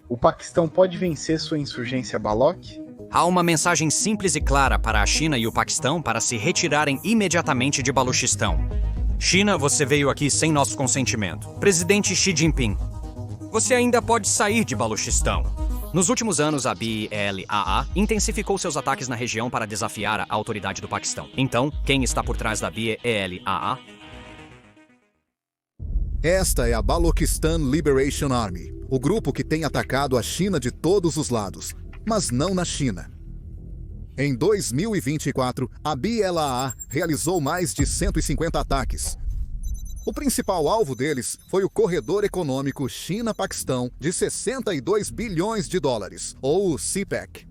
O Paquistão pode vencer sua insurgência Baloch? Há uma mensagem simples e clara para a China e o Paquistão para se retirarem imediatamente de Baluchistão. China, você veio aqui sem nosso consentimento. Presidente Xi Jinping, você ainda pode sair de Baluchistão. Nos últimos anos, a BLAA intensificou seus ataques na região para desafiar a autoridade do Paquistão. Então, quem está por trás da BLAA? Esta é a Balochistan Liberation Army, o grupo que tem atacado a China de todos os lados, mas não na China. Em 2024, a BLAA realizou mais de 150 ataques. O principal alvo deles foi o corredor econômico China-Paquistão de 62 bilhões de dólares, ou CPEC.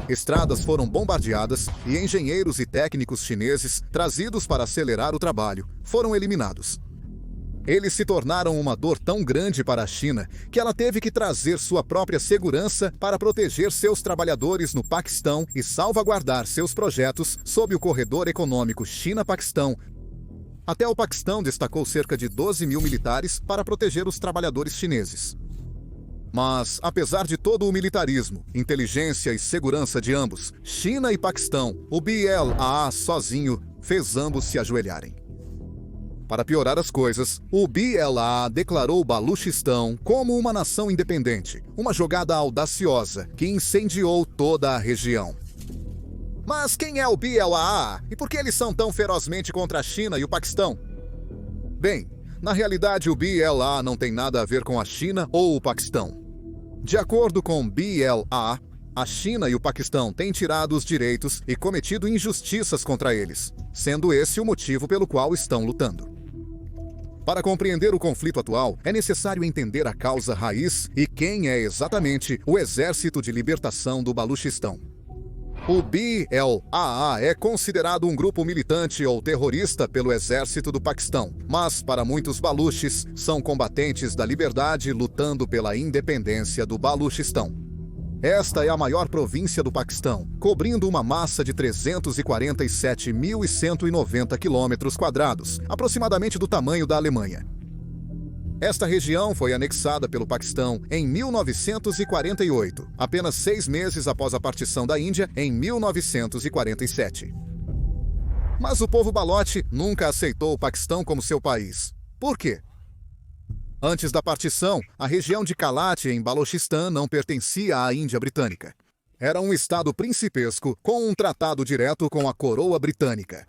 Estradas foram bombardeadas e engenheiros e técnicos chineses, trazidos para acelerar o trabalho, foram eliminados. Eles se tornaram uma dor tão grande para a China que ela teve que trazer sua própria segurança para proteger seus trabalhadores no Paquistão e salvaguardar seus projetos sob o corredor econômico China-Paquistão. Até o Paquistão destacou cerca de 12 mil militares para proteger os trabalhadores chineses. Mas, apesar de todo o militarismo, inteligência e segurança de ambos, China e Paquistão, o BLAA sozinho fez ambos se ajoelharem. Para piorar as coisas, o BLAA declarou Baluchistão como uma nação independente, uma jogada audaciosa que incendiou toda a região. Mas quem é o BLAA e por que eles são tão ferozmente contra a China e o Paquistão? Bem, na realidade o BLAA não tem nada a ver com a China ou o Paquistão. De acordo com o BLAA, a China e o Paquistão têm tirado os direitos e cometido injustiças contra eles, sendo esse o motivo pelo qual estão lutando. Para compreender o conflito atual, é necessário entender a causa raiz e quem é exatamente o Exército de Libertação do Baluchistão. O BLAA é considerado um grupo militante ou terrorista pelo exército do Paquistão, mas para muitos baluches são combatentes da liberdade lutando pela independência do Baluchistão. Esta é a maior província do Paquistão, cobrindo uma massa de 347.190 quilômetros quadrados, aproximadamente do tamanho da Alemanha. Esta região foi anexada pelo Paquistão em 1948, apenas 6 meses após a partição da Índia em 1947. Mas o povo Baloch nunca aceitou o Paquistão como seu país. Por quê? Antes da partição, a região de Kalat, em Balochistan, não pertencia à Índia Britânica. Era um estado principesco com um tratado direto com a coroa britânica.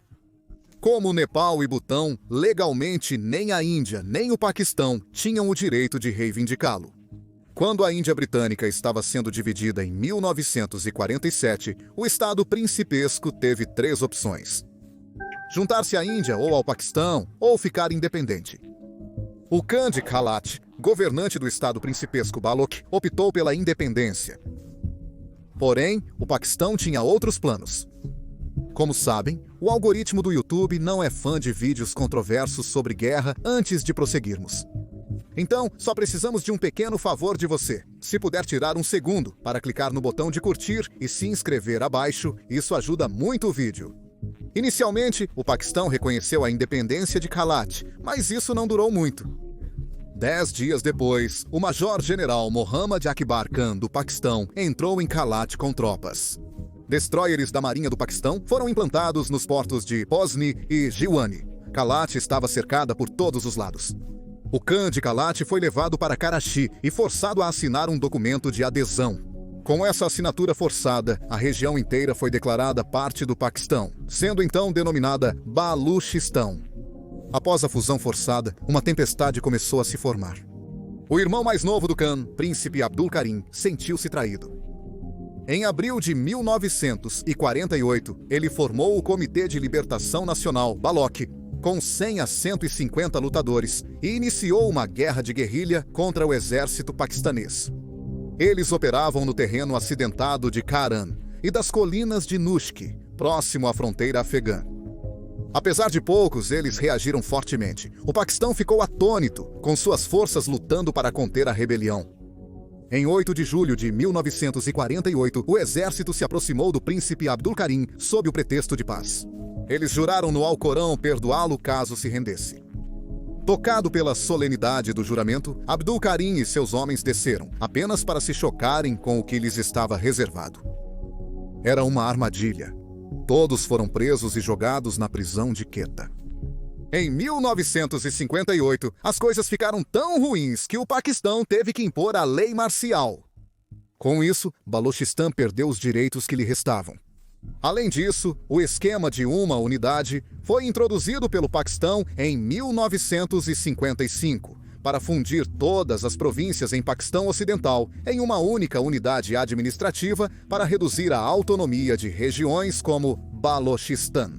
Como o Nepal e Butão, legalmente nem a Índia nem o Paquistão tinham o direito de reivindicá-lo. Quando a Índia Britânica estava sendo dividida em 1947, o estado principesco teve 3 opções: juntar-se à Índia ou ao Paquistão, ou ficar independente. O Khan de Kalat, governante do estado principesco Baloch, optou pela independência. Porém, o Paquistão tinha outros planos. Como sabem, o algoritmo do YouTube não é fã de vídeos controversos sobre guerra antes de prosseguirmos. Então, só precisamos de um pequeno favor de você. Se puder tirar um segundo para clicar no botão de curtir e se inscrever abaixo, isso ajuda muito o vídeo. Inicialmente, o Paquistão reconheceu a independência de Kalat, mas isso não durou muito. 10 dias depois, o Major-General Mohammad Akbar Khan do Paquistão entrou em Kalat com tropas. Destroyers da Marinha do Paquistão foram implantados nos portos de Posni e Jiwani. Kalat estava cercada por todos os lados. O Khan de Kalat foi levado para Karachi e forçado a assinar um documento de adesão. Com essa assinatura forçada, a região inteira foi declarada parte do Paquistão, sendo então denominada Baluchistão. Após a fusão forçada, uma tempestade começou a se formar. O irmão mais novo do Khan, Príncipe Abdul Karim, sentiu-se traído. Em abril de 1948, ele formou o Comitê de Libertação Nacional, Baloch, com 100 a 150 lutadores, e iniciou uma guerra de guerrilha contra o exército paquistanês. Eles operavam no terreno acidentado de Karan e das colinas de Nushki, próximo à fronteira afegã. Apesar de poucos, eles reagiram fortemente. O Paquistão ficou atônito, com suas forças lutando para conter a rebelião. Em 8 de julho de 1948, o exército se aproximou do príncipe Abdul Karim sob o pretexto de paz. Eles juraram no Alcorão perdoá-lo caso se rendesse. Tocado pela solenidade do juramento, Abdul Karim e seus homens desceram, apenas para se chocarem com o que lhes estava reservado. Era uma armadilha. Todos foram presos e jogados na prisão de Quetta. Em 1958, as coisas ficaram tão ruins que o Paquistão teve que impor a lei marcial. Com isso, Balochistan perdeu os direitos que lhe restavam. Além disso, o esquema de uma unidade foi introduzido pelo Paquistão em 1955 para fundir todas as províncias em Paquistão Ocidental em uma única unidade administrativa para reduzir a autonomia de regiões como Balochistan.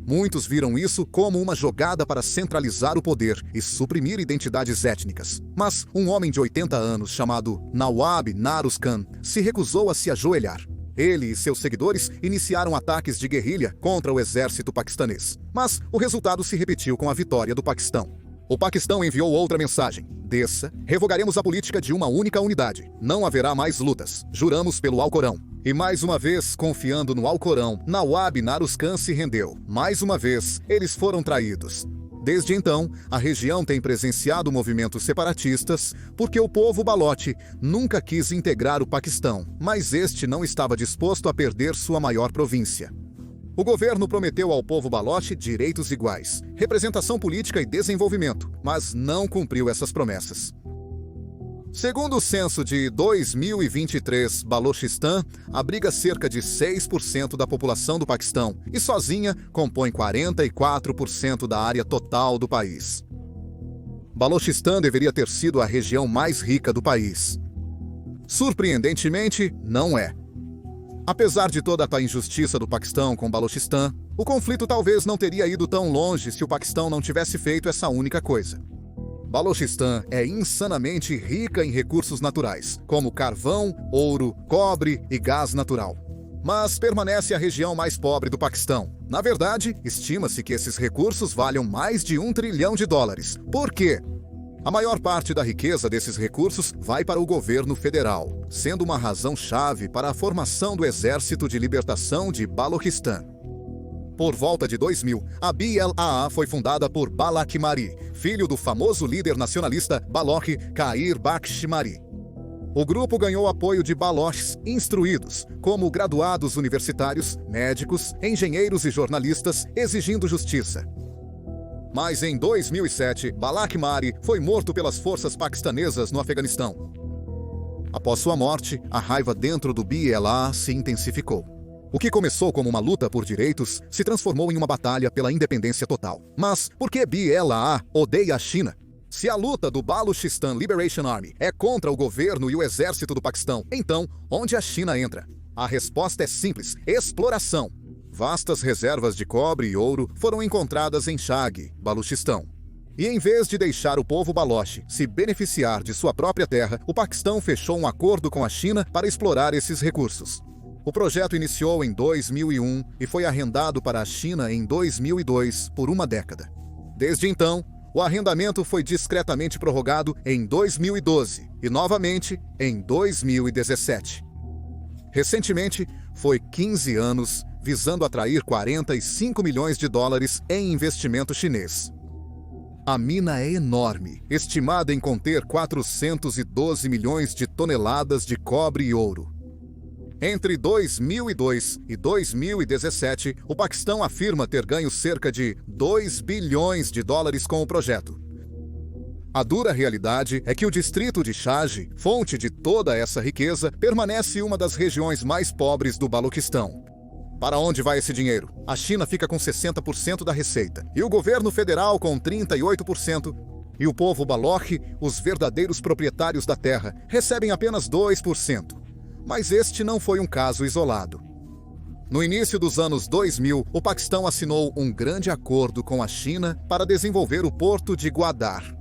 Muitos viram isso como uma jogada para centralizar o poder e suprimir identidades étnicas. Mas um homem de 80 anos chamado Nawab Narus Khan se recusou a se ajoelhar. Ele e seus seguidores iniciaram ataques de guerrilha contra o exército paquistanês. Mas o resultado se repetiu com a vitória do Paquistão. O Paquistão enviou outra mensagem. Desça, revogaremos a política de uma única unidade. Não haverá mais lutas. Juramos pelo Alcorão. E mais uma vez, confiando no Alcorão, Nawab Narus Khan se rendeu. Mais uma vez, eles foram traídos. Desde então, a região tem presenciado movimentos separatistas porque o povo balote nunca quis integrar o Paquistão, mas este não estava disposto a perder sua maior província. O governo prometeu ao povo balote direitos iguais, representação política e desenvolvimento, mas não cumpriu essas promessas. Segundo o censo de 2023, Balochistan abriga cerca de 6% da população do Paquistão e sozinha compõe 44% da área total do país. Balochistan deveria ter sido a região mais rica do país. Surpreendentemente, não é. Apesar de toda a injustiça do Paquistão com Balochistan, o conflito talvez não teria ido tão longe se o Paquistão não tivesse feito essa única coisa. Balochistan é insanamente rica em recursos naturais, como carvão, ouro, cobre e gás natural. Mas permanece a região mais pobre do Paquistão. Na verdade, estima-se que esses recursos valham mais de $1 trilhão. Por quê? A maior parte da riqueza desses recursos vai para o governo federal, sendo uma razão-chave para a formação do Exército de Libertação de Balochistan. Por volta de 2000, a BLAA foi fundada por Balak Mari, filho do famoso líder nacionalista Baloch Khair Bakhsh Mari. O grupo ganhou apoio de baloches instruídos, como graduados universitários, médicos, engenheiros e jornalistas, exigindo justiça. Mas em 2007, Balak Mari foi morto pelas forças paquistanesas no Afeganistão. Após sua morte, a raiva dentro do BLAA se intensificou. O que começou como uma luta por direitos se transformou em uma batalha pela independência total. Mas por que BLAA odeia a China? Se a luta do Balochistan Liberation Army é contra o governo e o exército do Paquistão, então onde a China entra? A resposta é simples: exploração. Vastas reservas de cobre e ouro foram encontradas em Shag, Balochistan. E em vez de deixar o povo baloche se beneficiar de sua própria terra, o Paquistão fechou um acordo com a China para explorar esses recursos. O projeto iniciou em 2001 e foi arrendado para a China em 2002 por uma década. Desde então, o arrendamento foi discretamente prorrogado em 2012 e novamente em 2017. Recentemente, foi 15 anos visando atrair $45 milhões em investimento chinês. A mina é enorme, estimada em conter 412 milhões de toneladas de cobre e ouro. Entre 2002 e 2017, o Paquistão afirma ter ganho cerca de $2 bilhões com o projeto. A dura realidade é que o distrito de Shaj, fonte de toda essa riqueza, permanece uma das regiões mais pobres do Baloquistão. Para onde vai esse dinheiro? A China fica com 60% da receita, e o governo federal com 38%, e o povo Baloch, os verdadeiros proprietários da terra, recebem apenas 2%. Mas este não foi um caso isolado. No início dos anos 2000, o Paquistão assinou um grande acordo com a China para desenvolver o porto de Gwadar.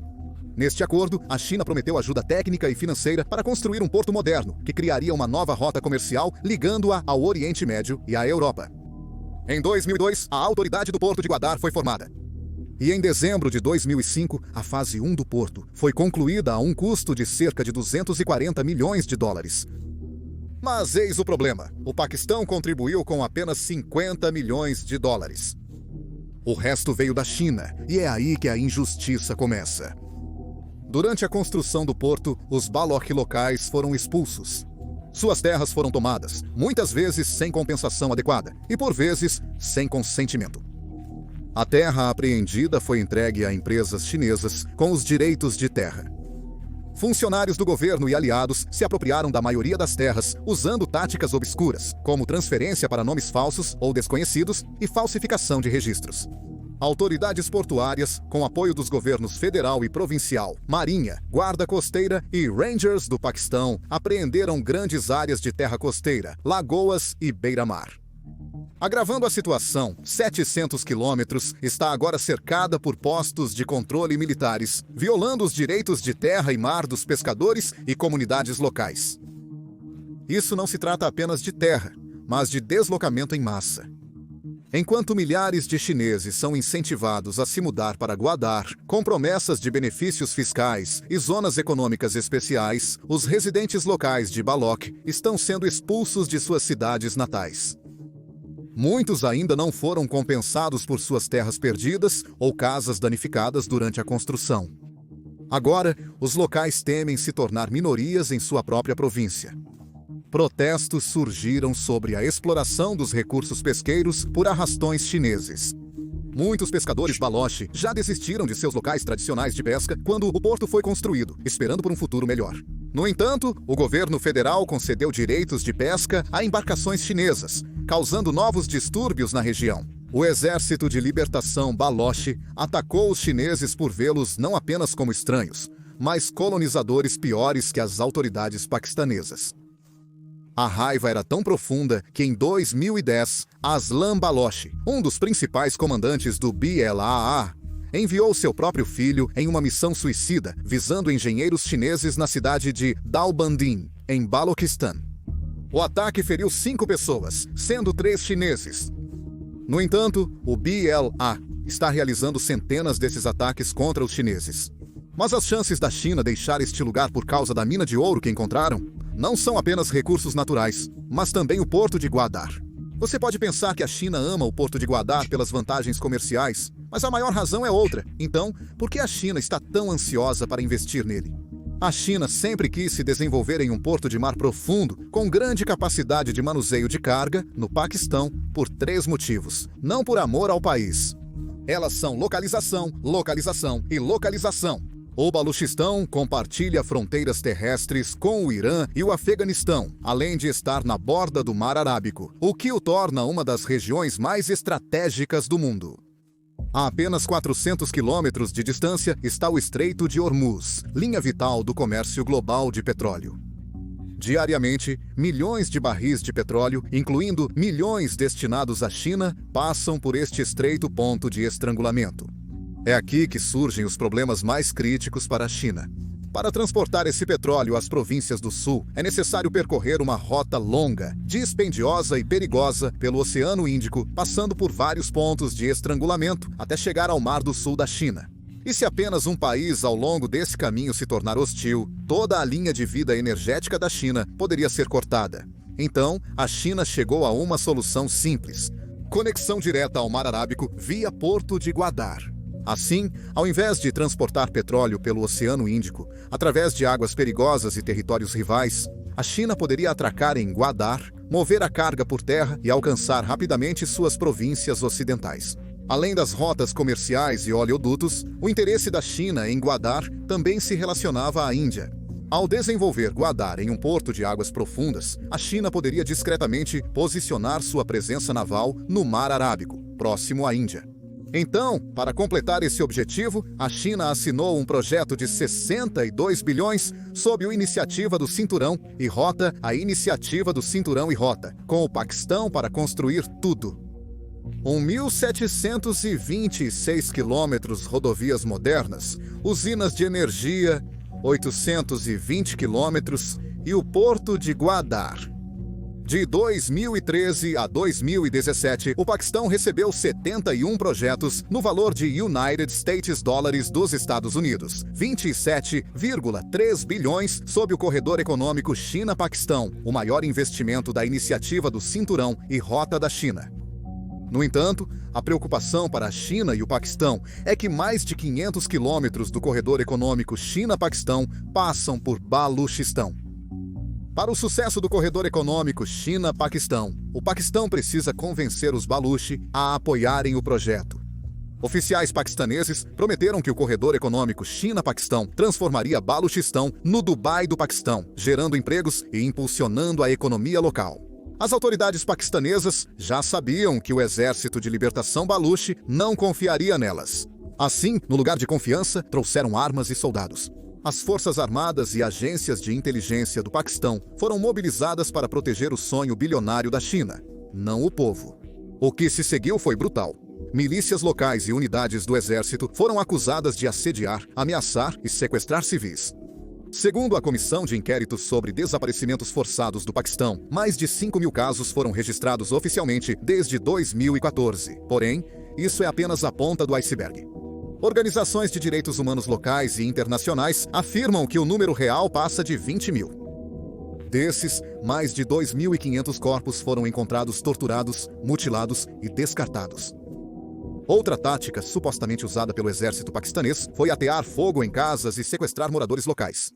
Neste acordo, a China prometeu ajuda técnica e financeira para construir um porto moderno, que criaria uma nova rota comercial ligando-a ao Oriente Médio e à Europa. Em 2002, a autoridade do porto de Gwadar foi formada. E em dezembro de 2005, a fase 1 do porto foi concluída a um custo de cerca de $240 milhões. Mas eis o problema: o Paquistão contribuiu com apenas $50 milhões. O resto veio da China, e é aí que a injustiça começa. Durante a construção do porto, os Baloch locais foram expulsos. Suas terras foram tomadas, muitas vezes sem compensação adequada, e por vezes sem consentimento. A terra apreendida foi entregue a empresas chinesas com os direitos de terra. Funcionários do governo e aliados se apropriaram da maioria das terras usando táticas obscuras, como transferência para nomes falsos ou desconhecidos e falsificação de registros. Autoridades portuárias, com apoio dos governos federal e provincial, Marinha, Guarda Costeira e Rangers do Paquistão, apreenderam grandes áreas de terra costeira, lagoas e beira-mar. Agravando a situação, 700 quilômetros está agora cercada por postos de controle militares, violando os direitos de terra e mar dos pescadores e comunidades locais. Isso não se trata apenas de terra, mas de deslocamento em massa. Enquanto milhares de chineses são incentivados a se mudar para Gwadar, com promessas de benefícios fiscais e zonas econômicas especiais, os residentes locais de Baloch estão sendo expulsos de suas cidades natais. Muitos ainda não foram compensados por suas terras perdidas ou casas danificadas durante a construção. Agora, os locais temem se tornar minorias em sua própria província. Protestos surgiram sobre a exploração dos recursos pesqueiros por arrastões chineses. Muitos pescadores Baloch já desistiram de seus locais tradicionais de pesca quando o porto foi construído, esperando por um futuro melhor. No entanto, o governo federal concedeu direitos de pesca a embarcações chinesas, causando novos distúrbios na região. O Exército de Libertação Baloch atacou os chineses por vê-los não apenas como estranhos, mas colonizadores piores que as autoridades paquistanesas. A raiva era tão profunda que em 2010, Aslam Baloch, um dos principais comandantes do BLAA, enviou seu próprio filho em uma missão suicida visando engenheiros chineses na cidade de Dalbandin, em Baloquistão. O ataque feriu 5 pessoas, sendo 3 chineses. No entanto, o BLA está realizando centenas desses ataques contra os chineses. Mas as chances da China deixar este lugar por causa da mina de ouro que encontraram não são apenas recursos naturais, mas também o porto de Gwadar. Você pode pensar que a China ama o porto de Gwadar pelas vantagens comerciais, mas a maior razão é outra. Então, por que a China está tão ansiosa para investir nele? A China sempre quis se desenvolver em um porto de mar profundo, com grande capacidade de manuseio de carga, no Paquistão, por 3 motivos. Não por amor ao país. Elas são localização, localização e localização. O Baluchistão compartilha fronteiras terrestres com o Irã e o Afeganistão, além de estar na borda do Mar Arábico, o que o torna uma das regiões mais estratégicas do mundo. A apenas 400 quilômetros de distância está o Estreito de Hormuz, linha vital do comércio global de petróleo. Diariamente, milhões de barris de petróleo, incluindo milhões destinados à China, passam por este estreito ponto de estrangulamento. É aqui que surgem os problemas mais críticos para a China. Para transportar esse petróleo às províncias do sul, é necessário percorrer uma rota longa, dispendiosa e perigosa pelo Oceano Índico, passando por vários pontos de estrangulamento até chegar ao Mar do Sul da China. E se apenas um país ao longo desse caminho se tornar hostil, toda a linha de vida energética da China poderia ser cortada. Então, a China chegou a uma solução simples: conexão direta ao Mar Arábico via Porto de Gwadar. Assim, ao invés de transportar petróleo pelo Oceano Índico, através de águas perigosas e territórios rivais, a China poderia atracar em Gwadar, mover a carga por terra e alcançar rapidamente suas províncias ocidentais. Além das rotas comerciais e oleodutos, o interesse da China em Gwadar também se relacionava à Índia. Ao desenvolver Gwadar em um porto de águas profundas, a China poderia discretamente posicionar sua presença naval no Mar Arábico, próximo à Índia. Então, para completar esse objetivo, a China assinou um projeto de 62 bilhões sob a Iniciativa do Cinturão e Rota, a Iniciativa do Cinturão e Rota, com o Paquistão para construir tudo. 1.726 quilômetros rodovias modernas, usinas de energia, 820 quilômetros e o porto de Gwadar. De 2013 a 2017, o Paquistão recebeu 71 projetos no valor de United States dólares dos Estados Unidos, 27,3 bilhões sob o corredor econômico China-Paquistão, o maior investimento da Iniciativa do Cinturão e Rota da China. No entanto, a preocupação para a China e o Paquistão é que mais de 500 quilômetros do corredor econômico China-Paquistão passam por Baluchistão. Para o sucesso do corredor econômico China-Paquistão, o Paquistão precisa convencer os Baluchi a apoiarem o projeto. Oficiais paquistaneses prometeram que o corredor econômico China-Paquistão transformaria Baluchistão no Dubai do Paquistão, gerando empregos e impulsionando a economia local. As autoridades paquistanesas já sabiam que o Exército de Libertação Baluchi não confiaria nelas. Assim, no lugar de confiança, trouxeram armas e soldados. As Forças Armadas e agências de inteligência do Paquistão foram mobilizadas para proteger o sonho bilionário da China, não o povo. O que se seguiu foi brutal. Milícias locais e unidades do exército foram acusadas de assediar, ameaçar e sequestrar civis. Segundo a Comissão de Inquérito sobre Desaparecimentos Forçados do Paquistão, mais de 5.000 casos foram registrados oficialmente desde 2014. Porém, isso é apenas a ponta do iceberg. Organizações de direitos humanos locais e internacionais afirmam que o número real passa de 20.000. Desses, mais de 2.500 corpos foram encontrados torturados, mutilados e descartados. Outra tática supostamente usada pelo exército paquistanês foi atear fogo em casas e sequestrar moradores locais.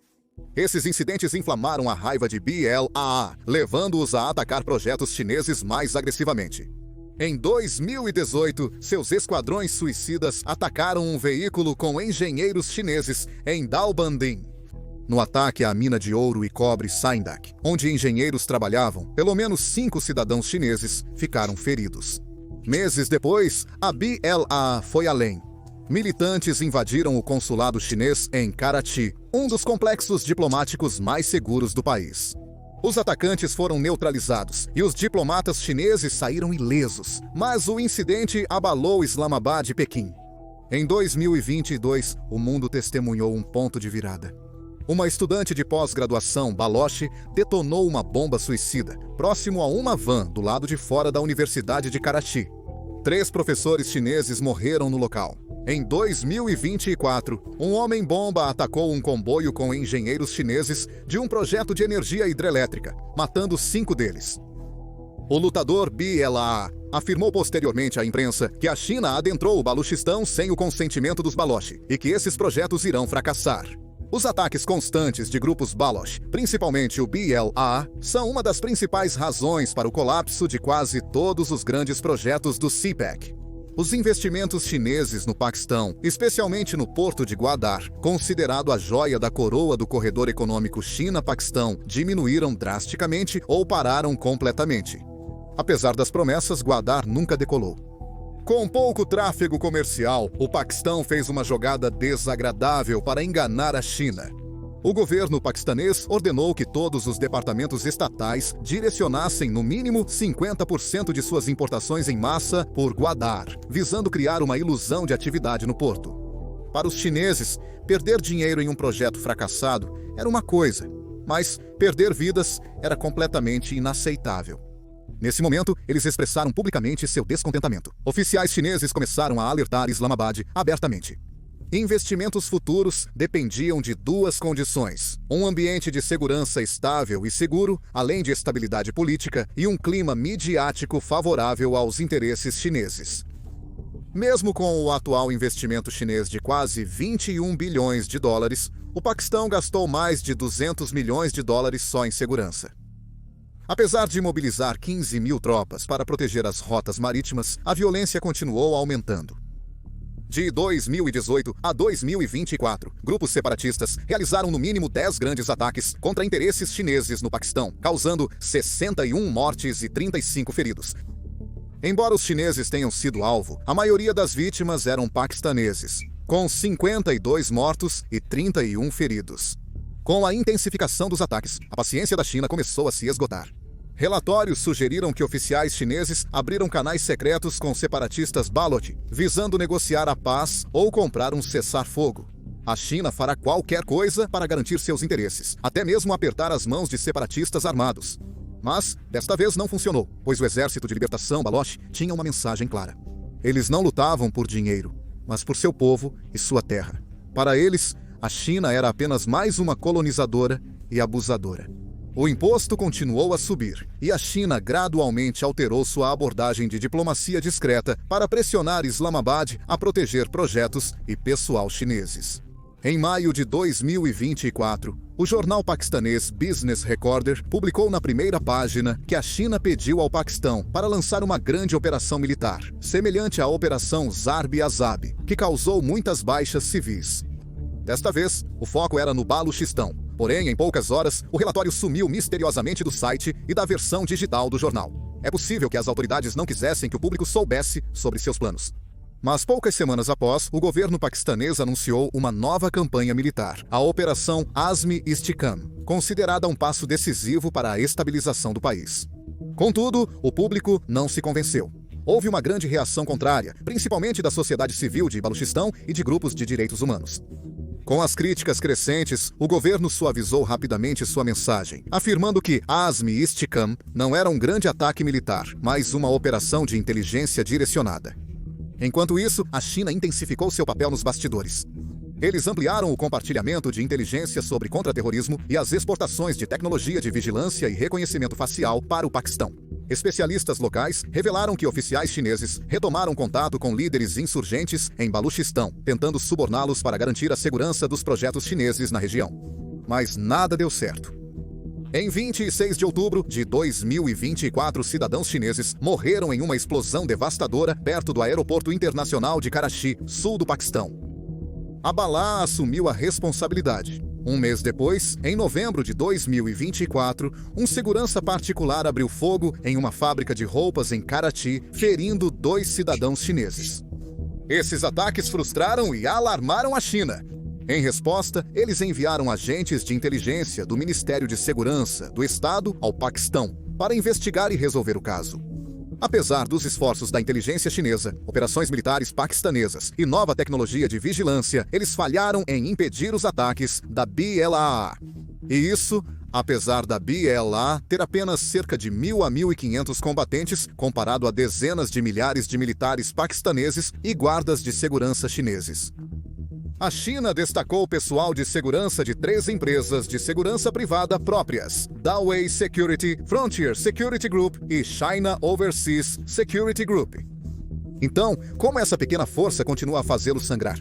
Esses incidentes inflamaram a raiva de BLAA, levando-os a atacar projetos chineses mais agressivamente. Em 2018, seus esquadrões suicidas atacaram um veículo com engenheiros chineses em Dalbanding. No ataque à mina de ouro e cobre Saindak, onde engenheiros trabalhavam, pelo menos 5 cidadãos chineses ficaram feridos. Meses depois, a BLA foi além. Militantes invadiram o consulado chinês em Karachi, um dos complexos diplomáticos mais seguros do país. Os atacantes foram neutralizados e os diplomatas chineses saíram ilesos, mas o incidente abalou Islamabad e Pequim. Em 2022, o mundo testemunhou um ponto de virada. Uma estudante de pós-graduação, Baloch, detonou uma bomba suicida próximo a uma van do lado de fora da Universidade de Karachi. 3 professores chineses morreram no local. Em 2024, um homem-bomba atacou um comboio com engenheiros chineses de um projeto de energia hidrelétrica, matando 5 deles. O lutador BLA afirmou posteriormente à imprensa que a China adentrou o Baluchistão sem o consentimento dos Baloch e que esses projetos irão fracassar. Os ataques constantes de grupos Baloch, principalmente o BLA, são uma das principais razões para o colapso de quase todos os grandes projetos do CPEC. Os investimentos chineses no Paquistão, especialmente no porto de Gwadar, considerado a joia da coroa do corredor econômico China-Paquistão, diminuíram drasticamente ou pararam completamente. Apesar das promessas, Gwadar nunca decolou. Com pouco tráfego comercial, o Paquistão fez uma jogada desagradável para enganar a China. O governo paquistanês ordenou que todos os departamentos estatais direcionassem no mínimo 50% de suas importações em massa por Gwadar, visando criar uma ilusão de atividade no porto. Para os chineses, perder dinheiro em um projeto fracassado era uma coisa, mas perder vidas era completamente inaceitável. Nesse momento, eles expressaram publicamente seu descontentamento. Oficiais chineses começaram a alertar Islamabad abertamente. Investimentos futuros dependiam de 2 condições: um ambiente de segurança estável e seguro, além de estabilidade política e um clima midiático favorável aos interesses chineses. Mesmo com o atual investimento chinês de quase 21 bilhões de dólares, o Paquistão gastou mais de 200 milhões de dólares só em segurança. Apesar de mobilizar 15.000 tropas para proteger as rotas marítimas, a violência continuou aumentando. De 2018 a 2024, grupos separatistas realizaram no mínimo 10 grandes ataques contra interesses chineses no Paquistão, causando 61 mortes e 35 feridos. Embora os chineses tenham sido alvo, a maioria das vítimas eram paquistaneses, com 52 mortos e 31 feridos. Com a intensificação dos ataques, a paciência da China começou a se esgotar. Relatórios sugeriram que oficiais chineses abriram canais secretos com separatistas Baloch, visando negociar a paz ou comprar um cessar-fogo. A China fará qualquer coisa para garantir seus interesses, até mesmo apertar as mãos de separatistas armados. Mas, desta vez não funcionou, pois o Exército de Libertação Baloch tinha uma mensagem clara. Eles não lutavam por dinheiro, mas por seu povo e sua terra. Para eles, a China era apenas mais uma colonizadora e abusadora. O imposto continuou a subir, e a China gradualmente alterou sua abordagem de diplomacia discreta para pressionar Islamabad a proteger projetos e pessoal chineses. Em maio de 2024, o jornal paquistanês Business Recorder publicou na primeira página que a China pediu ao Paquistão para lançar uma grande operação militar, semelhante à Operação Zarb-e-Azab, que causou muitas baixas civis. Desta vez, o foco era no Baluchistão. Porém, em poucas horas, o relatório sumiu misteriosamente do site e da versão digital do jornal. É possível que as autoridades não quisessem que o público soubesse sobre seus planos. Mas poucas semanas após, o governo paquistanês anunciou uma nova campanha militar, a Operação Azm-e-Istihkam, considerada um passo decisivo para a estabilização do país. Contudo, o público não se convenceu. Houve uma grande reação contrária, principalmente da sociedade civil de Baluchistão e de grupos de direitos humanos. Com as críticas crescentes, o governo suavizou rapidamente sua mensagem, afirmando que Azm-e-Istihkam não era um grande ataque militar, mas uma operação de inteligência direcionada. Enquanto isso, a China intensificou seu papel nos bastidores. Eles ampliaram o compartilhamento de inteligência sobre contra-terrorismo e as exportações de tecnologia de vigilância e reconhecimento facial para o Paquistão. Especialistas locais revelaram que oficiais chineses retomaram contato com líderes insurgentes em Baluchistão, tentando suborná-los para garantir a segurança dos projetos chineses na região. Mas nada deu certo. Em 26 de outubro de 2024, cidadãos chineses morreram em uma explosão devastadora perto do aeroporto internacional de Karachi, sul do Paquistão. A Bala assumiu a responsabilidade. Um mês depois, em novembro de 2024, um segurança particular abriu fogo em uma fábrica de roupas em Karachi, ferindo 2 cidadãos chineses. Esses ataques frustraram e alarmaram a China. Em resposta, eles enviaram agentes de inteligência do Ministério de Segurança do Estado ao Paquistão para investigar e resolver o caso. Apesar dos esforços da inteligência chinesa, operações militares paquistanesas e nova tecnologia de vigilância, eles falharam em impedir os ataques da BLA. E isso, apesar da BLA ter apenas cerca de 1.000 a 1.500 combatentes, comparado a dezenas de milhares de militares paquistaneses e guardas de segurança chineses. A China destacou o pessoal de segurança de 3 empresas de segurança privada próprias: Dawei Security, Frontier Security Group e China Overseas Security Group. Então, como essa pequena força continua a fazê-lo sangrar?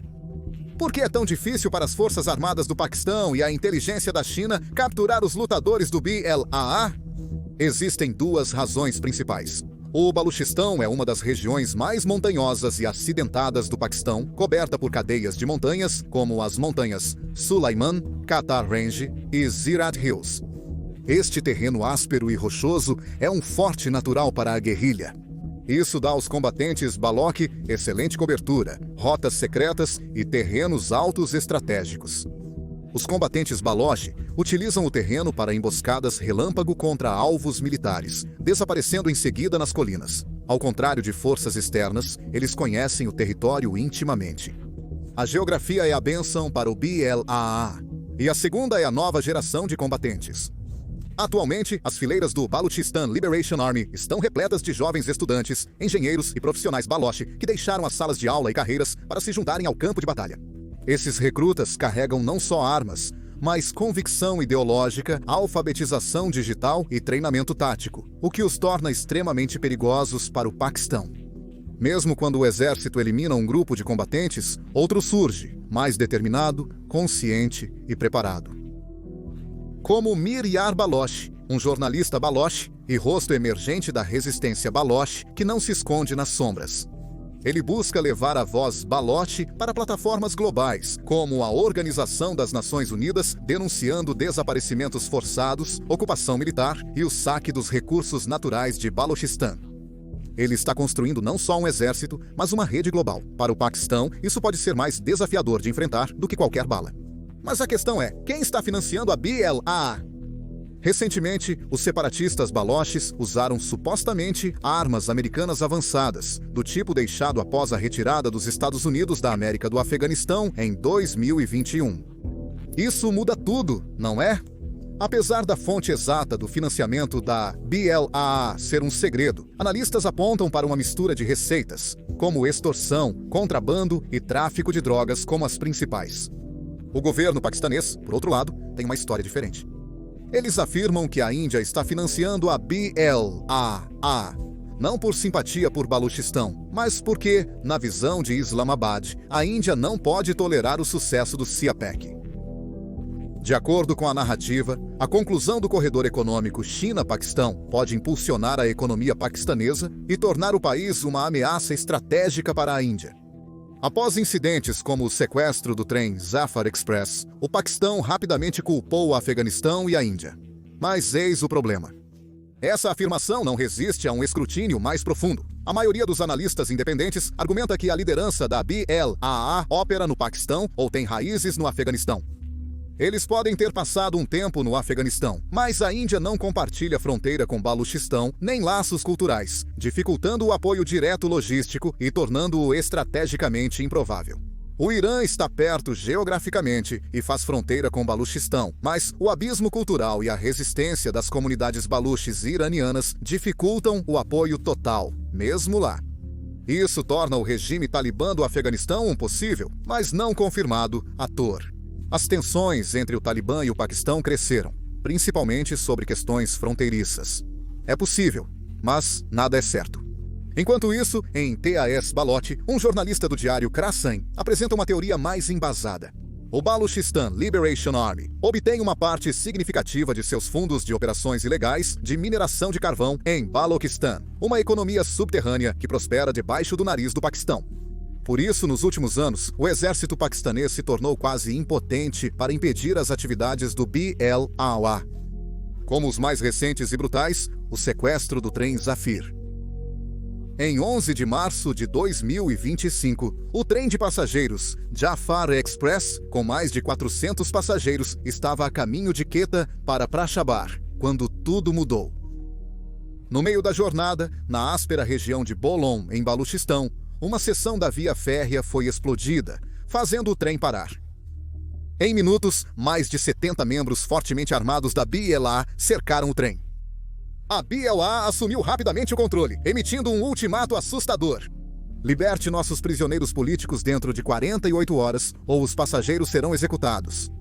Por que é tão difícil para as Forças Armadas do Paquistão e a inteligência da China capturar os lutadores do BLA? Existem 2 razões principais. O Baluchistão é uma das regiões mais montanhosas e acidentadas do Paquistão, coberta por cadeias de montanhas, como as montanhas Sulaiman, Qatar Range e Zirat Hills. Este terreno áspero e rochoso é um forte natural para a guerrilha. Isso dá aos combatentes Baloch excelente cobertura, rotas secretas e terrenos altos estratégicos. Os combatentes Baloch utilizam o terreno para emboscadas relâmpago contra alvos militares, desaparecendo em seguida nas colinas. Ao contrário de forças externas, eles conhecem o território intimamente. A geografia é a bênção para o BLA. E a segunda é a nova geração de combatentes. Atualmente, as fileiras do Baluchistan Liberation Army estão repletas de jovens estudantes, engenheiros e profissionais Baloch que deixaram as salas de aula e carreiras para se juntarem ao campo de batalha. Esses recrutas carregam não só armas, mas convicção ideológica, alfabetização digital e treinamento tático, o que os torna extremamente perigosos para o Paquistão. Mesmo quando o exército elimina um grupo de combatentes, outro surge, mais determinado, consciente e preparado. Como Mir Yar Baloch, um jornalista Baloch e rosto emergente da resistência Baloch que não se esconde nas sombras. Ele busca levar a voz Baloch para plataformas globais, como a Organização das Nações Unidas, denunciando desaparecimentos forçados, ocupação militar e o saque dos recursos naturais de Baluchistan. Ele está construindo não só um exército, mas uma rede global. Para o Paquistão, isso pode ser mais desafiador de enfrentar do que qualquer bala. Mas a questão é, quem está financiando a BLA? Recentemente, os separatistas Baloches usaram supostamente armas americanas avançadas, do tipo deixado após a retirada dos Estados Unidos da América do Afeganistão em 2021. Isso muda tudo, não é? Apesar da fonte exata do financiamento da BLA ser um segredo, analistas apontam para uma mistura de receitas, como extorsão, contrabando e tráfico de drogas como as principais. O governo paquistanês, por outro lado, tem uma história diferente. Eles afirmam que a Índia está financiando a BLAA, não por simpatia por Baluchistão, mas porque, na visão de Islamabad, a Índia não pode tolerar o sucesso do CIAPEC. De acordo com a narrativa, a conclusão do corredor econômico China-Paquistão pode impulsionar a economia paquistanesa e tornar o país uma ameaça estratégica para a Índia. Após incidentes como o sequestro do trem Zafar Express, o Paquistão rapidamente culpou o Afeganistão e a Índia. Mas eis o problema. Essa afirmação não resiste a um escrutínio mais profundo. A maioria dos analistas independentes argumenta que a liderança da BLAA opera no Paquistão ou tem raízes no Afeganistão. Eles podem ter passado um tempo no Afeganistão, mas a Índia não compartilha fronteira com Baluchistão nem laços culturais, dificultando o apoio direto logístico e tornando-o estrategicamente improvável. O Irã está perto geograficamente e faz fronteira com Baluchistão, mas o abismo cultural e a resistência das comunidades baluches iranianas dificultam o apoio total, mesmo lá. Isso torna o regime talibã do Afeganistão um possível, mas não confirmado, ator. As tensões entre o Talibã e o Paquistão cresceram, principalmente sobre questões fronteiriças. É possível, mas nada é certo. Enquanto isso, em TAS Baloch, um jornalista do diário Krasan apresenta uma teoria mais embasada. O Baluchistan Liberation Army obtém uma parte significativa de seus fundos de operações ilegais de mineração de carvão em Balochistan, uma economia subterrânea que prospera debaixo do nariz do Paquistão. Por isso, nos últimos anos, o exército paquistanês se tornou quase impotente para impedir as atividades do BLAA, como os mais recentes e brutais, o sequestro do trem Zafir. Em 11 de março de 2025, o trem de passageiros Jafar Express, com mais de 400 passageiros, estava a caminho de Quetta para Peshawar, quando tudo mudou. No meio da jornada, na áspera região de Bolon, em Baluchistão, uma seção da via férrea foi explodida, fazendo o trem parar. Em minutos, mais de 70 membros fortemente armados da BLA cercaram o trem. A BLA assumiu rapidamente o controle, emitindo um ultimato assustador. Liberte nossos prisioneiros políticos dentro de 48 horas, ou os passageiros serão executados.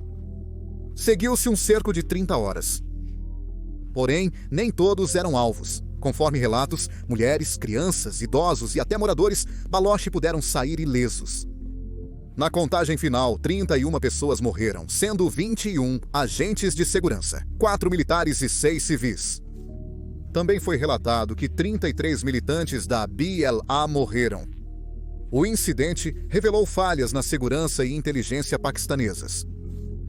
Seguiu-se um cerco de 30 horas. Porém, nem todos eram alvos. Conforme relatos, mulheres, crianças, idosos e até moradores, Baloch puderam sair ilesos. Na contagem final, 31 pessoas morreram, sendo 21 agentes de segurança, 4 militares e 6 civis. Também foi relatado que 33 militantes da BLA morreram. O incidente revelou falhas na segurança e inteligência paquistanesas.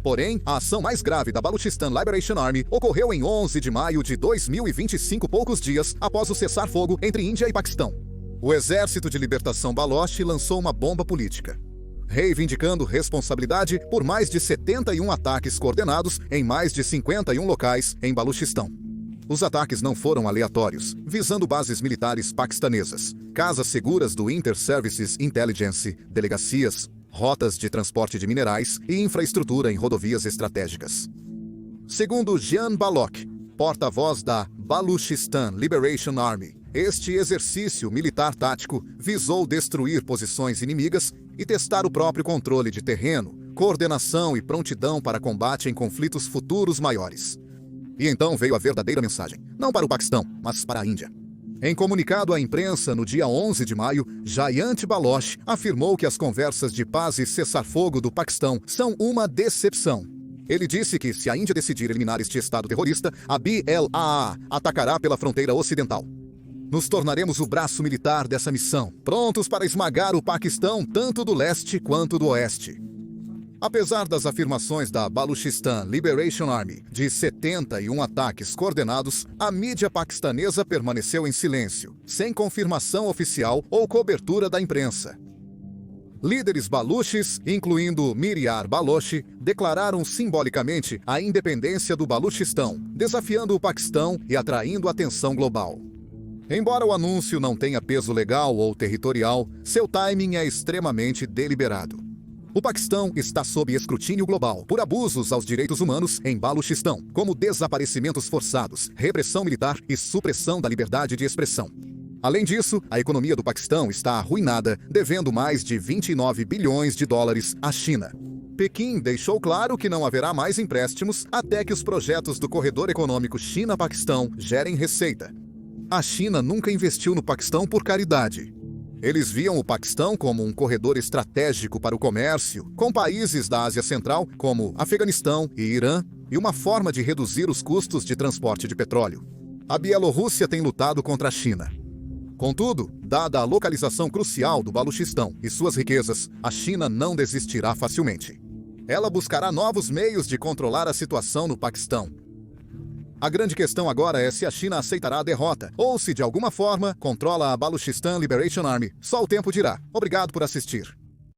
Porém, a ação mais grave da Baluchistan Liberation Army ocorreu em 11 de maio de 2025, poucos dias após o cessar-fogo entre Índia e Paquistão. O Exército de Libertação Baloch lançou uma bomba política, reivindicando responsabilidade por mais de 71 ataques coordenados em mais de 51 locais em Baluchistão. Os ataques não foram aleatórios, visando bases militares paquistanesas, casas seguras do Inter-Services Intelligence, delegacias, rotas de transporte de minerais e infraestrutura em rodovias estratégicas. Segundo Jean Baloch, porta-voz da Baluchistan Liberation Army, este exercício militar tático visou destruir posições inimigas e testar o próprio controle de terreno, coordenação e prontidão para combate em conflitos futuros maiores. E então veio a verdadeira mensagem, não para o Paquistão, mas para a Índia. Em comunicado à imprensa no dia 11 de maio, Jayant Baloch afirmou que as conversas de paz e cessar-fogo do Paquistão são uma decepção. Ele disse que, se a Índia decidir eliminar este estado terrorista, a BLAA atacará pela fronteira ocidental. Nos tornaremos o braço militar dessa missão, prontos para esmagar o Paquistão tanto do leste quanto do oeste. Apesar das afirmações da Baluchistan Liberation Army de 71 ataques coordenados, a mídia paquistanesa permaneceu em silêncio, sem confirmação oficial ou cobertura da imprensa. Líderes baluches, incluindo Miryar Baloch, declararam simbolicamente a independência do Baluchistão, desafiando o Paquistão e atraindo atenção global. Embora o anúncio não tenha peso legal ou territorial, seu timing é extremamente deliberado. O Paquistão está sob escrutínio global por abusos aos direitos humanos em Baluchistão, como desaparecimentos forçados, repressão militar e supressão da liberdade de expressão. Além disso, a economia do Paquistão está arruinada, devendo mais de 29 bilhões de dólares à China. Pequim deixou claro que não haverá mais empréstimos até que os projetos do corredor econômico China-Paquistão gerem receita. A China nunca investiu no Paquistão por caridade. Eles viam o Paquistão como um corredor estratégico para o comércio com países da Ásia Central, como Afeganistão e Irã, e uma forma de reduzir os custos de transporte de petróleo. A Bielorrússia tem lutado contra a China. Contudo, dada a localização crucial do Baluchistão e suas riquezas, a China não desistirá facilmente. Ela buscará novos meios de controlar a situação no Paquistão. A grande questão agora é se a China aceitará a derrota, ou se de alguma forma controla a Baluchistan Liberation Army. Só o tempo dirá. Obrigado por assistir.